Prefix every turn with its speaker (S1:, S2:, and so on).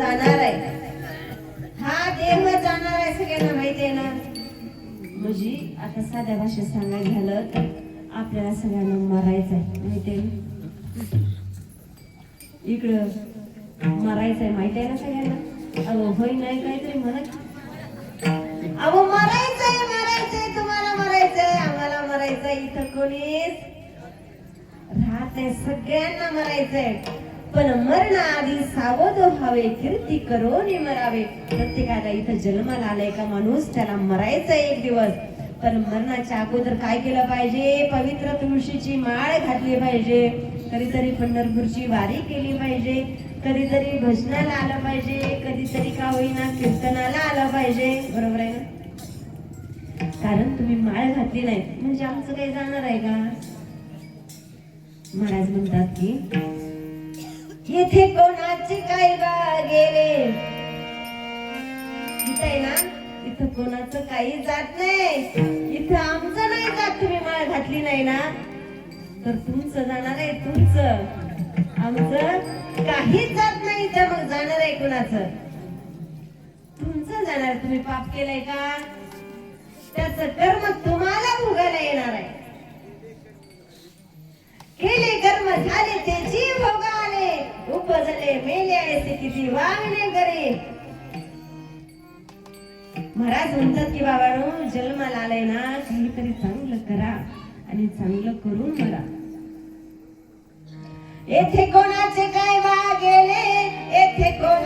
S1: जाणार आहे, हा देह जाणार आहे, सगळ्यांना माहिती आहे ना. म्हणजे आता साध्या भाषेत सांगायचं झालं तर आपल्याला सगळ्यांना मरायचं आहे, माहिती आहे ना. इकडं मरायचं आहे, माहिती आहे ना सगळ्यांना. अहो होई नाही काहीतरी म्हणत, अहो मरायचंय मरायचंय, तुम्हाला मरायचंय, आम्हाला मरायचंय, इथं कोणीच राहत नाही, सगळ्यांना मरायचंय. पण मरणाआधी सावध व्हावे, कीर्ती करून मरावे. प्रत्येकाला इथं जन्माला आलाय का माणूस, त्याला मरायचंय एक दिवस. पण मरणाच्या अगोदर काय केलं पाहिजे? पवित्र तुळशीची माळ घातली पाहिजे, कधीतरी पंढरपूरची वारी केली पाहिजे, कधीतरी भजनाला आलं पाहिजे, कधीतरी का होईना कीर्तनाला आलं पाहिजे. बरोबर आहे ना? कारण तुम्ही माळ घातली नाही म्हणजे आमचं काही जाणार आहे का? महाराज म्हणतात की येथे कोणाचे काय बा गेले, इथं आहे ना, इथं कोणाचं काही जात नाही, इथं आमचं नाही जात. तुम्ही माळ घातली नाही ना तर तुमचं जाणार आहे, तुमचं, आमचं काहीच जात नाही. तर मग जाणार आहे कुणाचं? तुमचं जाणार. तुम्ही पाप केलंय का, त्याचं कर्म तुम्हाला भोगायला येणार आहे. केले कर्म झाले ते जीव भोगाले, उपजले मेले ऐसे किती वागणे करे. महाराज म्हणतात की बाबांनो, जन्माला आलाय ना, काहीतरी चांगलं करा आणि चांगलं करून मरा. येथे कोणाचे काय बा गेले, येथे कोण